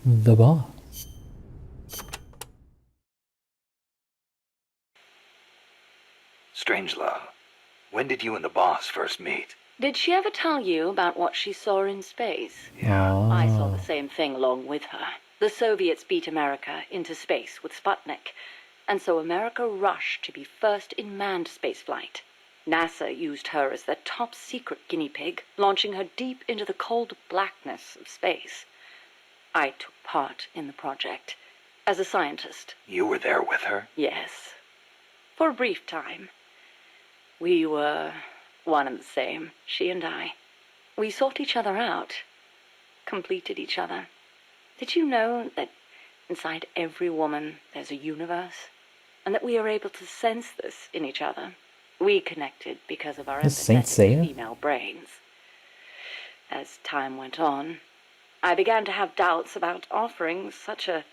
The boss. Strangelove, when did you and the boss first meet? Did she ever tell you about what she saw in space? Yeah. I saw Oh. the same thing along with her. The Soviets beat America into space with Sputnik, and so America rushed to be first in manned spaceflight. NASA used her as their top secret guinea pig, launching her deep into the cold blackness of space. I took part in the project as a scientist. You were there with her? Yes, for a brief time. We were one and the same, she and I. We sought each other out, completed each other. Did you know that inside every woman there's a universe, and that we are able to sense this in each other? We connected because of our Is Saint empathetic Seiya? female brains. As time went on, I began to have doubts about offering such a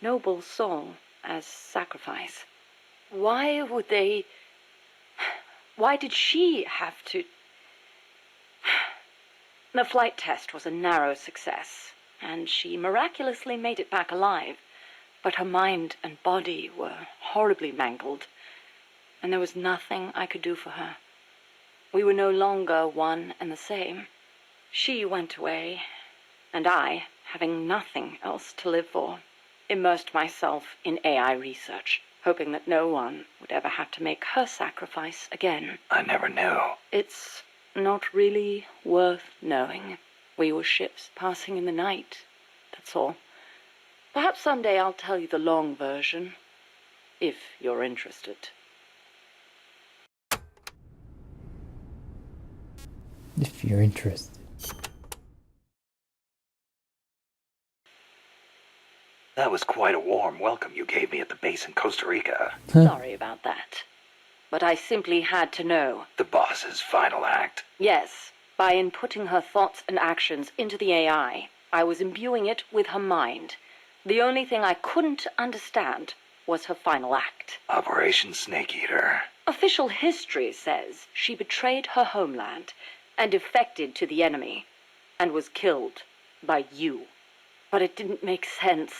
noble soul as sacrifice. Why did she have to... The flight test was a narrow success, and she miraculously made it back alive. But her mind and body were horribly mangled, and there was nothing I could do for her. We were no longer one and the same. She went away, and I, having nothing else to live for, immersed myself in AI research, hoping that no one would ever have to make her sacrifice again. I never knew. It's not really worth knowing. We were ships passing in the night, that's all. Perhaps someday I'll tell you the long version, if you're interested. If you're interested. That was quite a warm welcome you gave me at the base in Costa Rica. Sorry about that. But I simply had to know. The boss's final act. Yes, by inputting her thoughts and actions into the AI, I was imbuing it with her mind. The only thing I couldn't understand was her final act. Operation Snake Eater. Official history says she betrayed her homeland and defected to the enemy and was killed by you. But it didn't make sense.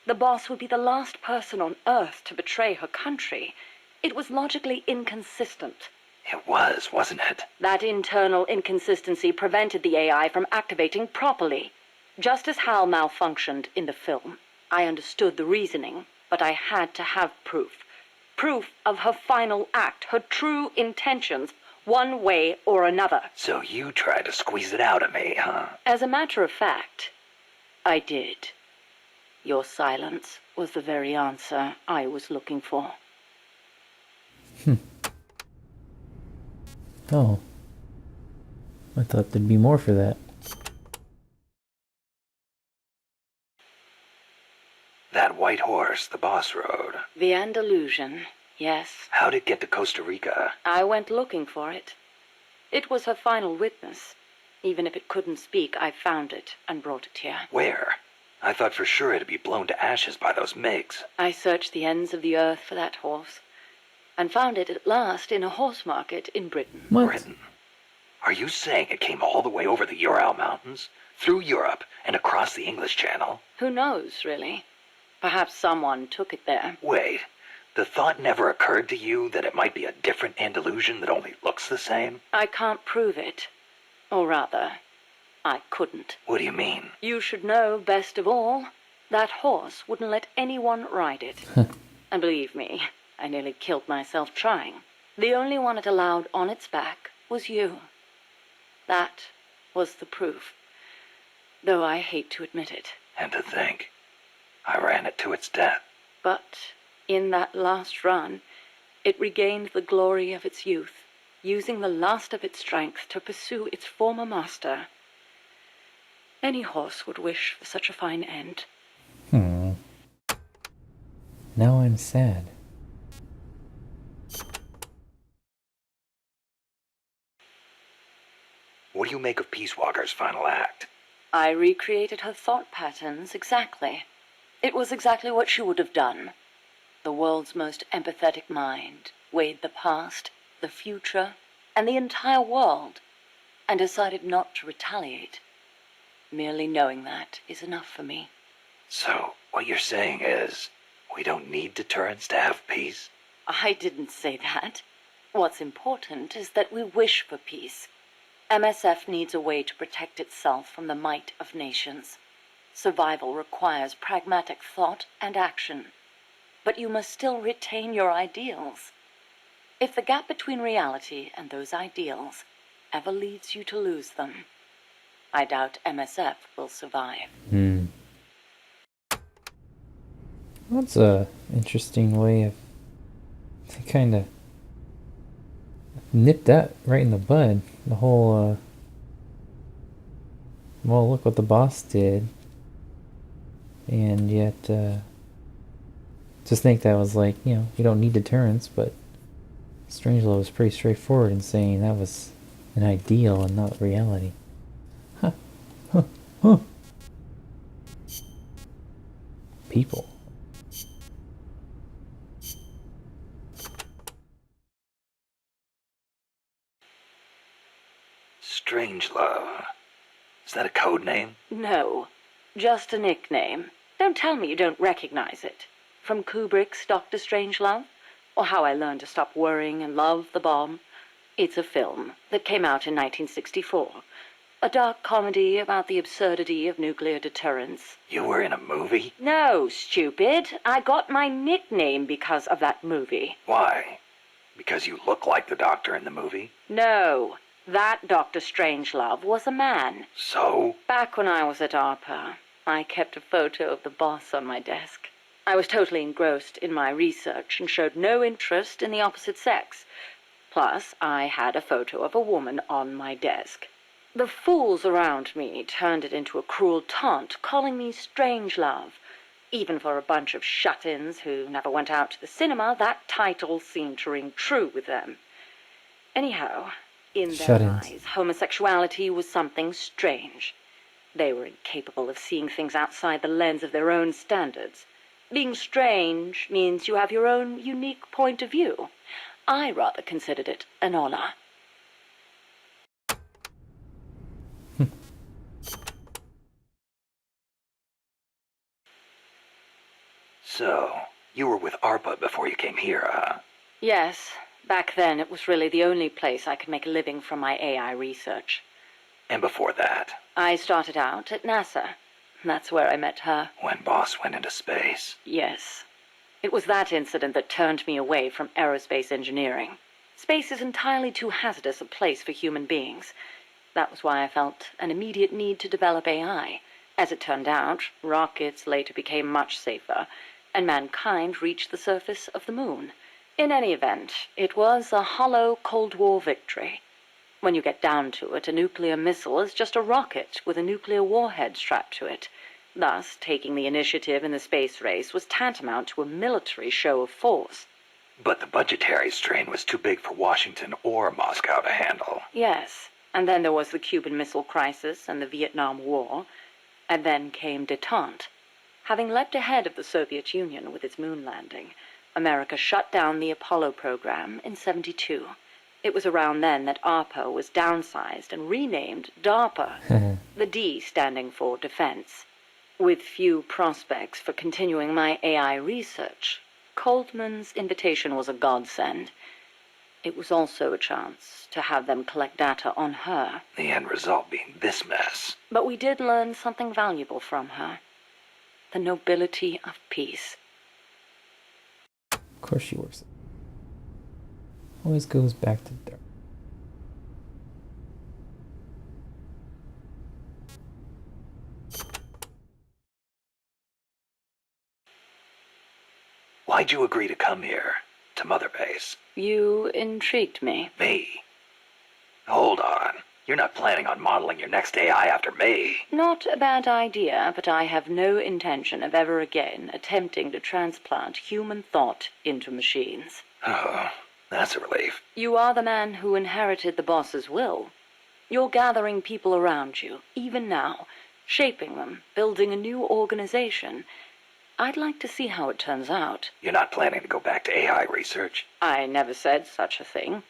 The boss would be the last person on Earth to betray her country. It was logically inconsistent. It was, wasn't it? That internal inconsistency prevented the AI from activating properly. Just as Hal malfunctioned in the film, I understood the reasoning, but I had to have proof. Proof of her final act, her true intentions, one way or another. So you tried to squeeze it out of me, huh? As a matter of fact, I did. Your silence was the very answer I was looking for. Oh. I thought there'd be more for that. That white horse the boss rode. The Andalusian, yes. How'd it get to Costa Rica? I went looking for it. It was her final witness. Even if it couldn't speak, I found it and brought it here. Where? I thought for sure it'd be blown to ashes by those MiGs. I searched the ends of the earth for that horse, and found it at last in a horse market in Britain. What? Britain? Are you saying it came all the way over the Ural Mountains, through Europe, and across the English Channel? Who knows, really? Perhaps someone took it there. Wait, the thought never occurred to you that it might be a different Andalusian that only looks the same? I can't prove it. Or rather, I couldn't. What do you mean? You should know best of all, that horse wouldn't let anyone ride it. And believe me, I nearly killed myself trying. The only one it allowed on its back was you. That was the proof, though I hate to admit it. And to think, I ran it to its death. But in that last run, it regained the glory of its youth, using the last of its strength to pursue its former master. Any horse would wish for such a fine end. Now I'm sad. What do you make of Peace Walker's final act? I recreated her thought patterns exactly. It was exactly what she would have done. The world's most empathetic mind weighed the past, the future, and the entire world, and decided not to retaliate. Merely knowing that is enough for me. So, what you're saying is, we don't need deterrence to have peace? I didn't say that. What's important is that we wish for peace. MSF needs a way to protect itself from the might of nations. Survival requires pragmatic thought and action. But you must still retain your ideals. If the gap between reality and those ideals ever leads you to lose them, I doubt MSF will survive. That's a interesting way of... They kind of nipped that right in the bud. The whole, well, look what the boss did. And yet, just think that was like, you know, you don't need deterrence, but Strangelove was pretty straightforward in saying that was an ideal and not reality. Huh. Huh. Huh. People. Strangelove. Is that a code name? No, just a nickname. Don't tell me you don't recognize it. From Kubrick's Dr. Strangelove, or How I Learned to Stop Worrying and Love the Bomb. It's a film that came out in 1964. A dark comedy about the absurdity of nuclear deterrence. You were in a movie? No, stupid. I got my nickname because of that movie. Why? Because you look like the doctor in the movie? No, that Dr. Strangelove was a man. So? Back when I was at ARPA, I kept a photo of the boss on my desk. I was totally engrossed in my research and showed no interest in the opposite sex. Plus, I had a photo of a woman on my desk. The fools around me turned it into a cruel taunt, calling me Strangelove. Even for a bunch of shut-ins who never went out to the cinema, that title seemed to ring true with them. Anyhow, in their Shut-ins. eyes, homosexuality was something strange. They were incapable of seeing things outside the lens of their own standards. Being strange means you have your own unique point of view. I rather considered it an honor. So, you were with ARPA before you came here, huh? Yes, back then it was really the only place I could make a living from my AI research. And before that? I started out at NASA. That's where I met her. When Boss went into space? Yes. It was that incident that turned me away from aerospace engineering. Space is entirely too hazardous a place for human beings. That was why I felt an immediate need to develop AI. As it turned out, rockets later became much safer, and mankind reached the surface of the moon. In any event, it was a hollow Cold War victory. When you get down to it, a nuclear missile is just a rocket with a nuclear warhead strapped to it. Thus, taking the initiative in the space race was tantamount to a military show of force. But the budgetary strain was too big for Washington or Moscow to handle. Yes, and then there was the Cuban Missile Crisis and the Vietnam War, and then came détente. Having leapt ahead of the Soviet Union with its moon landing, America shut down the Apollo program in '72. It was around then that ARPA was downsized and renamed DARPA, the D standing for Defense. With few prospects for continuing my AI research, Coldman's invitation was a godsend. It was also a chance to have them collect data on her. The end result being this mess. But we did learn something valuable from her. The nobility of peace. Of course she works. Always goes back to dark. Why'd you agree to come here? To Mother Base? You intrigued me. Me? Hold on. You're not planning on modeling your next AI after me? Not a bad idea, but I have no intention of ever again attempting to transplant human thought into machines. Oh, that's a relief. You are the man who inherited the boss's will. You're gathering people around you, even now, shaping them, building a new organization. I'd like to see how it turns out. You're not planning to go back to AI research? I never said such a thing.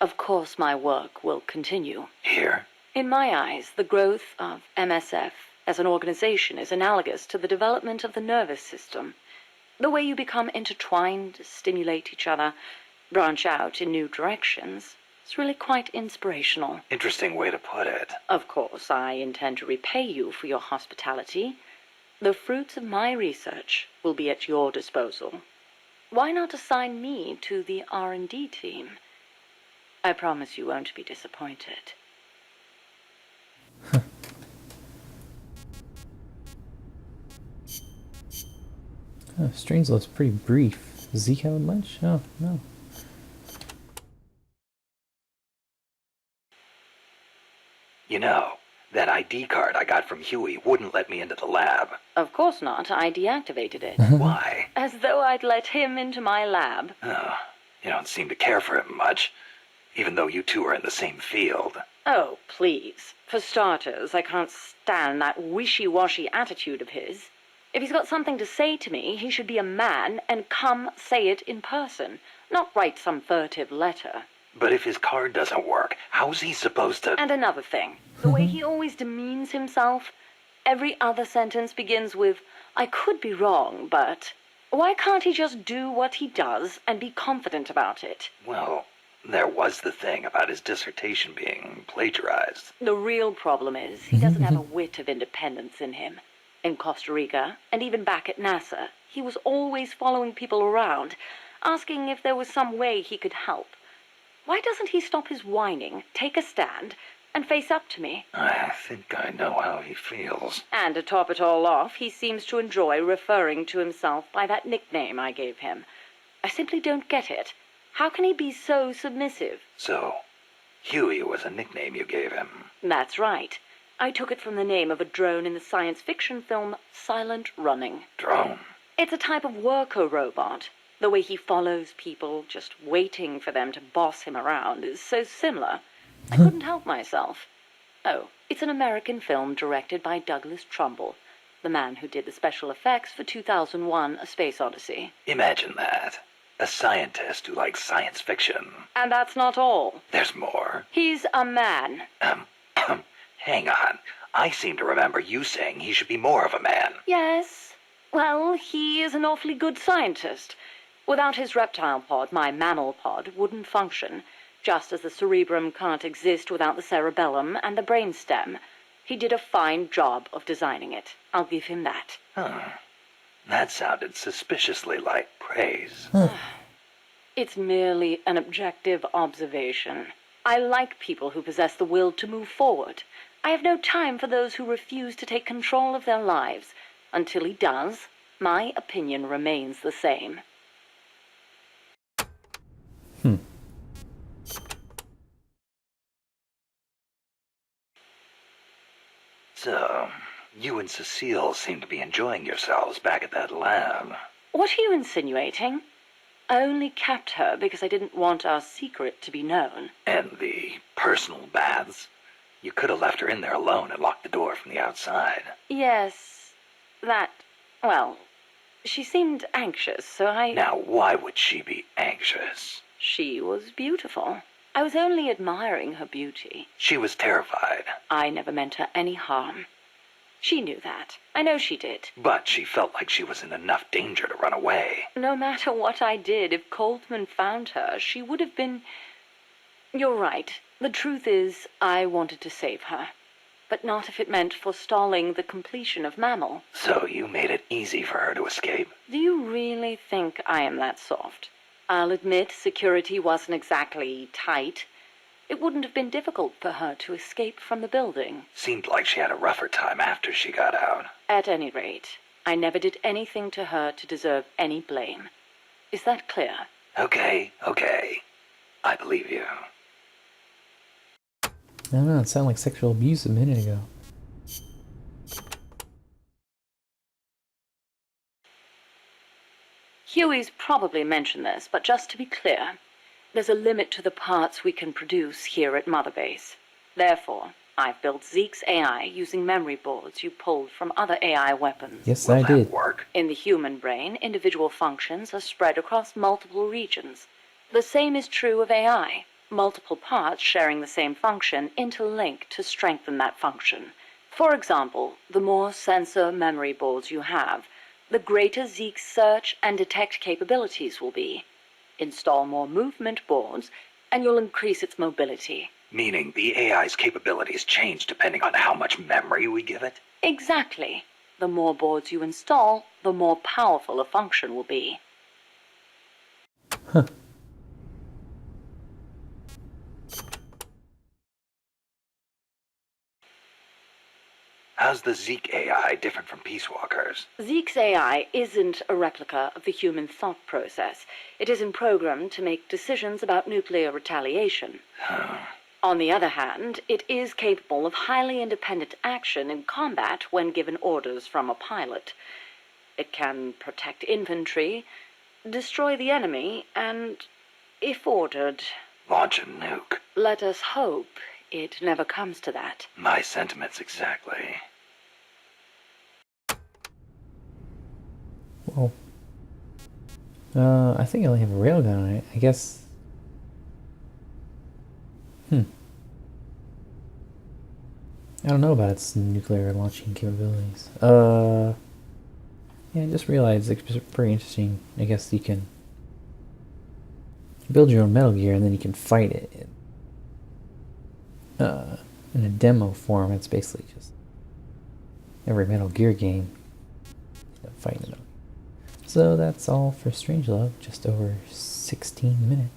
Of course my work will continue. Here? In my eyes, the growth of MSF as an organization is analogous to the development of the nervous system. The way you become intertwined, stimulate each other, branch out in new directions, it's really quite inspirational. Interesting way to put it. Of course, I intend to repay you for your hospitality. The fruits of my research will be at your disposal. Why not assign me to the R&D team? I promise you won't be disappointed. Oh, Strangelove's pretty brief. Does Zeke have much? Oh, no. You know, that ID card I got from Huey wouldn't let me into the lab. Of course not. I deactivated it. Why? As though I'd let him into my lab. Oh, you don't seem to care for him much, even though you two are in the same field. Oh, please. For starters, I can't stand that wishy-washy attitude of his. If he's got something to say to me, he should be a man and come say it in person, not write some furtive letter. But if his card doesn't work, how's he supposed to... And another thing, the way he always demeans himself. Every other sentence begins with, I could be wrong, but... Why can't he just do what he does and be confident about it? Well, there was the thing about his dissertation being plagiarized. The real problem is he doesn't have a whit of independence in him. In Costa Rica, and even back at NASA, he was always following people around, asking if there was some way he could help. Why doesn't he stop his whining, take a stand, and face up to me? I think I know how he feels. And to top it all off, he seems to enjoy referring to himself by that nickname I gave him. I simply don't get it. How can he be so submissive? So, Huey was a nickname you gave him. That's right. I took it from the name of a drone in the science fiction film Silent Running. Drone? It's a type of worker robot. The way he follows people, just waiting for them to boss him around, is so similar. I couldn't help myself. Oh, it's an American film directed by Douglas Trumbull, the man who did the special effects for 2001: A Space Odyssey. Imagine that. A scientist who likes science fiction. And that's not all. There's more. He's a man. Hang on. I seem to remember you saying he should be more of a man. Yes. Well, he is an awfully good scientist. Without his reptile pod, my mammal pod wouldn't function, just as the cerebrum can't exist without the cerebellum and the brainstem. He did a fine job of designing it. I'll give him that. That sounded suspiciously like praise. It's merely an objective observation. I like people who possess the will to move forward. I have no time for those who refuse to take control of their lives. Until he does, my opinion remains the same. So, you and Cecile seem to be enjoying yourselves back at that lab. What are you insinuating? I only kept her because I didn't want our secret to be known. And the personal baths? You could have left her in there alone and locked the door from the outside. Yes, well, she seemed anxious, so I... Now, why would she be anxious? She was beautiful. I was only admiring her beauty. She was terrified. I never meant her any harm. She knew that. I know she did. But she felt like she was in enough danger to run away. No matter what I did, if Coltman found her, she would have been... You're right. The truth is, I wanted to save her. But not if it meant forestalling the completion of Mammal. So you made it easy for her to escape? Do you really think I am that soft? I'll admit security wasn't exactly tight. It wouldn't have been difficult for her to escape from the building. Seemed like she had a rougher time after she got out. At any rate, I never did anything to her to deserve any blame. Is that clear? Okay. I believe you. I don't know, it sounded like sexual abuse a minute ago. Huey's probably mentioned this, but just to be clear, there's a limit to the parts we can produce here at Mother Base. Therefore, I've built Zeke's AI using memory boards you pulled from other AI weapons. Yes, Will I that did. work? In the human brain, individual functions are spread across multiple regions. The same is true of AI. Multiple parts sharing the same function interlink to strengthen that function. For example, the more sensor memory boards you have, the greater Zeke's search and detect capabilities will be. Install more movement boards, and you'll increase its mobility. Meaning the AI's capabilities change depending on how much memory we give it? Exactly. The more boards you install, the more powerful a function will be. Huh. How's the Zeke AI different from Peace Walker's? Zeke's AI isn't a replica of the human thought process. It isn't programmed to make decisions about nuclear retaliation. On the other hand, it is capable of highly independent action in combat when given orders from a pilot. It can protect infantry, destroy the enemy, and, if ordered, Launch a nuke. let us hope it never comes to that. My sentiments exactly. Whoa. I think I only have a railgun on it. I guess. I don't know about its nuclear launching capabilities. Yeah, I just realized it's pretty interesting. I guess you can build your own Metal Gear and then you can fight it. In a demo form, it's basically just every Metal Gear game, fighting it. So that's all for Strangelove, just over 16 minutes.